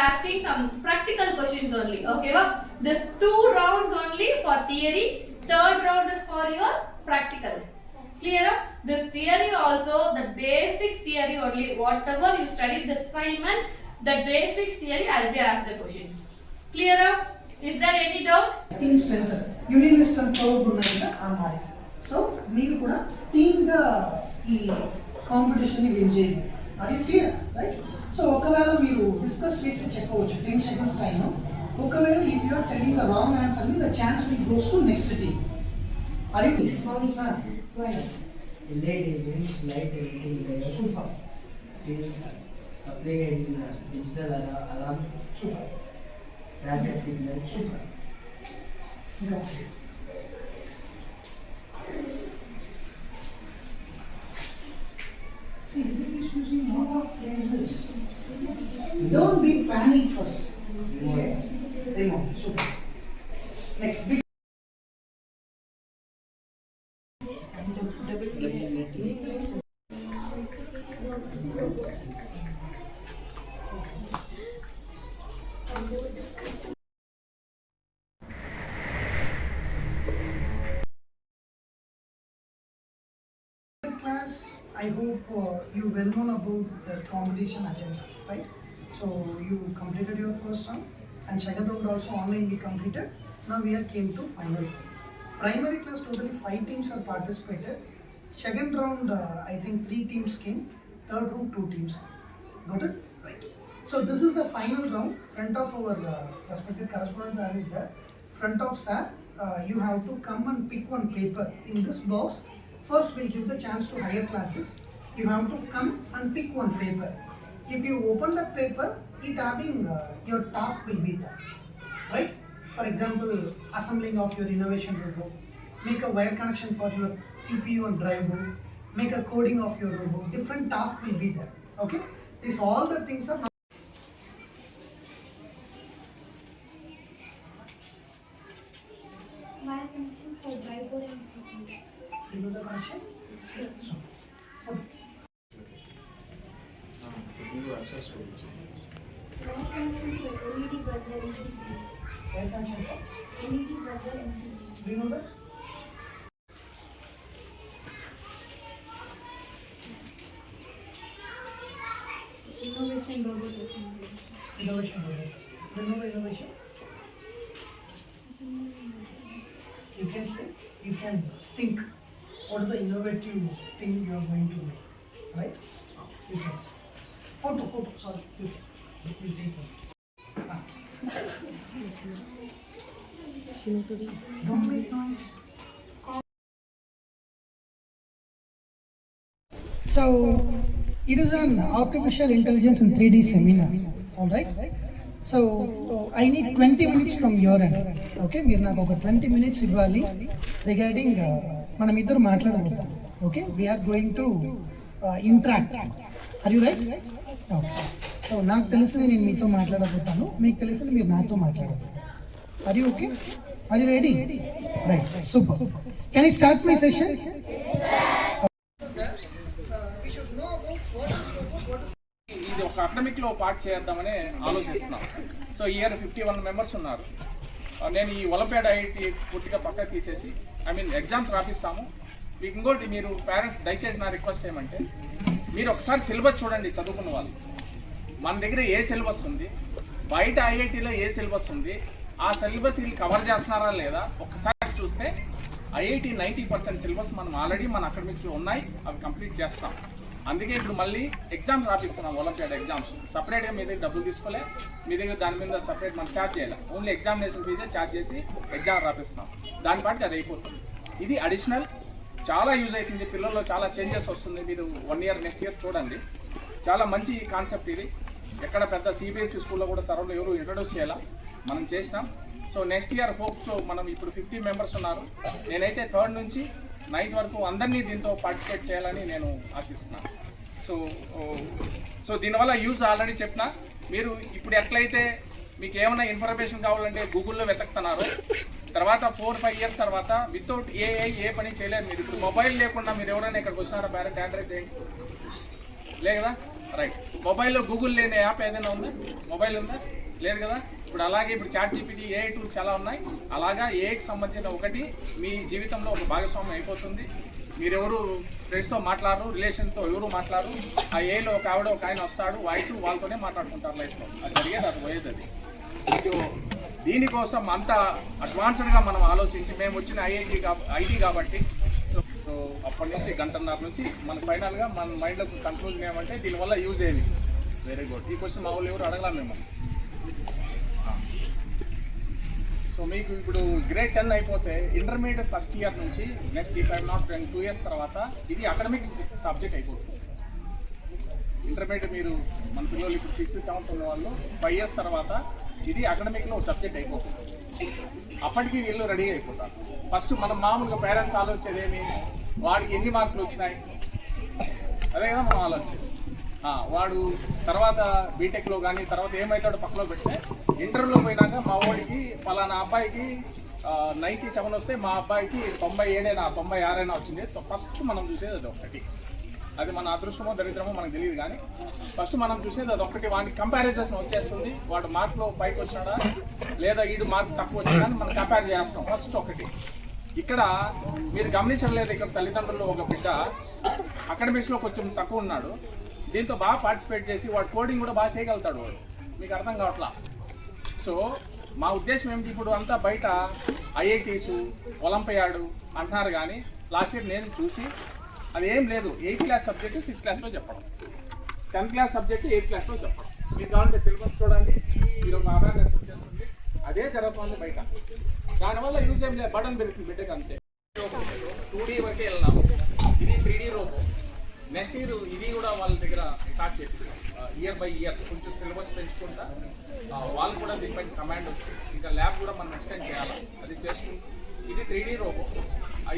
asking some practical questions only. Okay, well, this 2 rounds only for theory, third round is for your practical. Clear? This theory also, the basics theory only, whatever you studied this 5 months, the basics theory I will be asked the questions. Clear? Is there any doubt? Team strength, union strength ఉన్నాయంట అమ్మాయి. So మీరు కూడా team గా ఈ competition ని win చేయండి. Are you clear? Right? So ఒకవేళ మీరు డిస్కస్ చేసి చెప్పవచ్చు 10 seconds టైం. ఒకవేళ if you are telling the wrong answer the chance will goes to next team. Are you clear? LED means light emitting layer. Super. It is applied in digital alarm. Super. Rapid signal. Super. Yes. See, he is using lot of phrases. Don't be panic first. Okay? Remove. Super. Next. Big. Class, I hope you well known about the competition agenda, right? So you completed your first round and second round also online we completed. Now we are came to final. Primary class totally 5 teams are participated. Second round I think 3 teams came. Third round 2 teams. Got it? Right. So this is the final round. Front of our respective correspondents are is there. Front of sir, you have to come and pick one paper in this box. First we'll give the chance to higher classes. You have to come and pick one paper. If you open that paper, it having your task will be there, right? For example, assembling of your innovation robot, make a wire connection for your CPU and drive board, make a coding of your robot. Different tasks will be there. Okay, these all the things are. Wire connections for drive board and CPU. You know the connection? Sure. So, Wire connections for LED buzzer and CPU. wire connection for. LED buzzer and CPU. Do you know that? Innovation robot assembly. Innovation robots. Do you know the innovation? You can say, you can think what is the innovative thing you are going to make, right? You can say. Photo, sorry, you can. We'll take one. Don't make noise. So, it is an artificial intelligence in 3D seminar, alright? So, I need 20 minutes from your end. Okay, మీరు నాకు ఒక 20 minutes ఇవ్వాలి regarding మనం ఇద్దరు మాట్లాడబోతాం. Okay, we are going to interact. Are you right? Okay, so నాకు తెలిసింది నేను మీతో మాట్లాడబోతాను, మీకు తెలిసింది మీరు నాతో మాట్లాడబోతారు. Are you okay? Are you ready? Right, super. Can I start my session? ఇది ఒక అకాడమిక్లో పార్ట్ చేద్దామని ఆలోచిస్తున్నాం. సో ఈ ఇయర్ 51 మెంబర్స్ ఉన్నారు. నేను ఈ ఒలింపియాడ్ ఐఐటి పూర్తిగా పక్కకు తీసేసి ఎగ్జామ్స్ రాపిస్తాము. మీకు ఇంకోటి, మీరు పేరెంట్స్ దయచేసి నా రిక్వెస్ట్ ఏమంటే, మీరు ఒకసారి సిలబస్ చూడండి. చదువుకున్న వాళ్ళు మన దగ్గర ఏ సిలబస్ ఉంది, బయట ఐఐటీలో ఏ సిలబస్ ఉంది, ఆ సిలబస్ వీళ్ళు కవర్ చేస్తున్నారా లేదా ఒక్కసారి చూస్తే ఐఐటి 90% సిలబస్ మనం ఆల్రెడీ మన అకాడమిక్స్లో ఉన్నాయి, అవి కంప్లీట్ చేస్తాం. అందుకే ఇప్పుడు మళ్ళీ ఎగ్జామ్స్ రాపిస్తున్నాం, ఒలింపియాడ్ ఎగ్జామ్స్. సపరేట్గా మీ దగ్గర డబ్బులు తీసుకోలే, మీ దగ్గర దాని మీద సపరేట్ మనం ఛార్జ్ చేయాలి. ఓన్లీ ఎగ్జామినేషన్ ఫీజే ఛార్జ్ చేసి ఎగ్జామ్ రాపిస్తున్నాం. దాని పాటికి అది అయిపోతుంది. ఇది అడిషనల్, చాలా యూజ్ అవుతుంది. పిల్లల్లో చాలా చేంజెస్ వస్తుంది. మీరు 1 year నెక్స్ట్ ఇయర్ చూడండి. చాలా మంచి కాన్సెప్ట్ ఇది. ఎక్కడ పెద్ద సిబిఎస్ఈ స్కూల్లో కూడా సరౌండ్ ఎవరు ఇంట్రడ్యూస్ చేయాలా, మనం చేసినాం. సో నెక్స్ట్ ఇయర్ హోప్స్ మనం ఇప్పుడు 50 మెంబర్స్ ఉన్నారు. నేనైతే 3rd నుంచి 9th వరకు అందరినీ దీంతో పార్టిసిపేట్ చేయాలని నేను ఆశిస్తున్నాను. సో దీనివల్ల యూజ్ ఆల్రెడీ చెప్పిన. మీరు ఇప్పుడు ఎట్లయితే మీకు ఏమైనా ఇన్ఫర్మేషన్ కావాలంటే గూగుల్లో వెతుకుతున్నారు, తర్వాత 4-5 years తర్వాత వితౌట్ ఏఐ ఏ పని చేయలేదు. మీరు ఇప్పుడు మొబైల్ లేకుండా మీరు ఎవరైనా ఇక్కడికి వచ్చినారా? పేరెంట్ ఆండ్రాయిడ్ చేయండి, లే కదా. రైట్. మొబైల్లో గూగుల్ లేని యాప్ ఏదైనా ఉందా? మొబైల్ ఉందా? లేదు కదా. ఇప్పుడు అలాగే ఇప్పుడు చాట్ జీపీటీ, ఏఐ టూల్స్ చాలా ఉన్నాయి. అలాగా ఏఐకి సంబంధించిన ఒకటి మీ జీవితంలో ఒక భాగస్వామ్యం అయిపోతుంది. మీరెవరు ఫ్రెండ్స్తో మాట్లాడరు, రిలేషన్తో ఎవరు మాట్లాడరు. ఆ ఏఐలో ఒక ఆవిడ ఒక ఆయన వస్తాడు, వాయిస్ వాళ్ళతోనే మాట్లాడుకుంటారు లైఫ్లో. అది జరిగేది, అది పోయేది అది. సో దీనికోసం అంత అడ్వాన్స్డ్గా మనం ఆలోచించి మేము వచ్చిన ఐటీ కాబట్టి సో అప్పటి నుంచి గంటన్నర నుంచి మన ఫైనల్గా మన మైండ్లోకి కన్క్లూజన్ ఏమంటే దీనివల్ల యూజ్ అయ్యింది. Very good. ఈ క్వశ్చన్ మా వాళ్ళు ఎవరు అడగలా మేము. సో మీకు ఇప్పుడు గ్రేడ్ 10 అయిపోతే ఇంటర్మీడియట్ ఫస్ట్ ఇయర్ నుంచి నెక్స్ట్ ఈ 2 ఇయర్స్ తర్వాత ఇది అకాడమిక్ సబ్జెక్ట్ అయిపోతుంది. ఇంటర్మీడియట్ మీరు మన పిల్లలు ఇప్పుడు 6th 7th ఉన్న వాళ్ళు 5 ఇయర్స్ తర్వాత ఇది అకాడమిక్లో సబ్జెక్ట్ అయిపోతుంది. అప్పటికి వీళ్ళు రెడీ అయిపోతారు. ఫస్ట్ మనం మామూలుగా పేరెంట్స్ ఆలోచించేది ఏమి, వాడికి ఎన్ని మార్కులు వచ్చినాయి అదే కదా మనం ఆలోచించేది. వాడు తర్వాత బీటెక్లో కానీ తర్వాత ఏమవుతాడో పక్కలో పెడితే ఇంటర్లో పోయినాక మా వాడికి పలానా అబ్బాయికి 97 వస్తే మా అబ్బాయికి 97 96 వచ్చింది. ఫస్ట్ మనం చూసేది అది ఒకటి. అది మన అదృష్టమో దరిద్రమో మనకు తెలియదు, కానీ ఫస్ట్ మనం చూసేది అది ఒకటి. వాడికి కంపారిజన్ వచ్చేస్తుంది. వాడు మార్కులో పైకి వచ్చినాడా లేదా వీడు మార్క్ తక్కువ వచ్చినా అని మనం కంపేర్ చేస్తాం ఫస్ట్ ఒకటి. ఇక్కడ మీరు గమనించలేదు, ఇక్కడ తల్లిదండ్రులు ఒక బిడ్డ అకాడమిక్స్లో కొంచెం తక్కువ ఉన్నాడు, దీంతో బాగా పార్టిసిపేట్ చేసి వాడు కోడింగ్ కూడా బాగా చేయగలుగుతాడు. వాడు మీకు అర్థం కావట్లా. సో మా ఉద్దేశం ఏమిటి, ఇప్పుడు అంతా బయట ఐఐటీసు ఒలింపియాడ్ అంటున్నారు, కానీ లాస్ట్ ఇయర్ నేను చూసి అది ఏం లేదు. 8th క్లాస్ సబ్జెక్టు 6th క్లాస్లో చెప్పడం, 10th క్లాస్ సబ్జెక్టు 8th క్లాస్లో చెప్పడం. మీరు కావాలంటే సిలబస్ చూడండి, మీరు ఒక అవేర్నెస్ వచ్చేస్తుంది. అదే జరుగుతుంది బయట. దానివల్ల యూజ్ ఏం లేదు, బటన్ పెరుగుతుంది బిడ్డకి అంతే. 2D వరకే వెళ్ళినాము. ఇది 3D రోబో. నెక్స్ట్ ఇయర్ ఇది కూడా వాళ్ళ దగ్గర స్టార్ట్ చేపిస్తాం. ఇయర్ బై ఇయర్ కొంచెం సిలబస్ పెంచుకుంటా వాళ్ళు కూడా దీనిపైన కమాండ్ వస్తుంది. ఇంకా ల్యాబ్ కూడా మనం ఎక్స్టెండ్ చేయాలి, అది చేసుకుంటాం. ఇది 3D రోబో.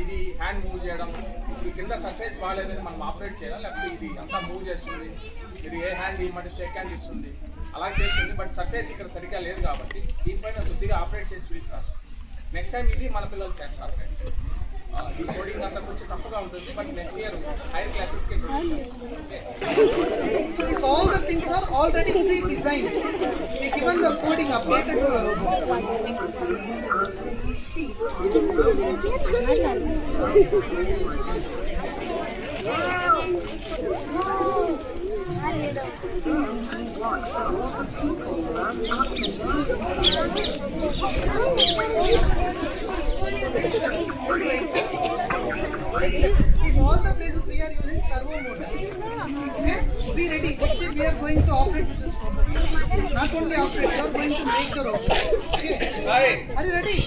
ఇది హ్యాండ్ మూవ్ చేయడం, ఇప్పుడు కింద సర్ఫేస్ బాగాలేదని మనం ఆపరేట్ చేయాలి, లేకపోతే ఇది అంతా మూవ్ చేస్తుంది. మీరు ఏ హ్యాండ్ ఇవ్వమంటే షేక్ హ్యాండ్ ఇస్తుంది, అలా చేస్తుంది. బట్ సర్ఫేస్ ఇక్కడ సరిగ్గా లేదు కాబట్టి దీనిపైన కొద్దిగా ఆపరేట్ చేసి చూపిస్తారు. నెక్స్ట్ టైం ఇది మన పిల్లలు చేస్తారు. నెక్స్ట్ ఈ కోడింగ్ అంతా కొంచెం టఫ్గా ఉంటుంది, బట్ నెక్స్ట్ ఇయర్ హైయర్ క్లాసెస్కి So these all the things are already pre-designed. We given the coding updated to the robot. These all the places we are using servo motor. Okay? Be ready. Next year we are going to operate with this robot. Not only operate, we are going to make the robot. Okay? All right. Are you ready?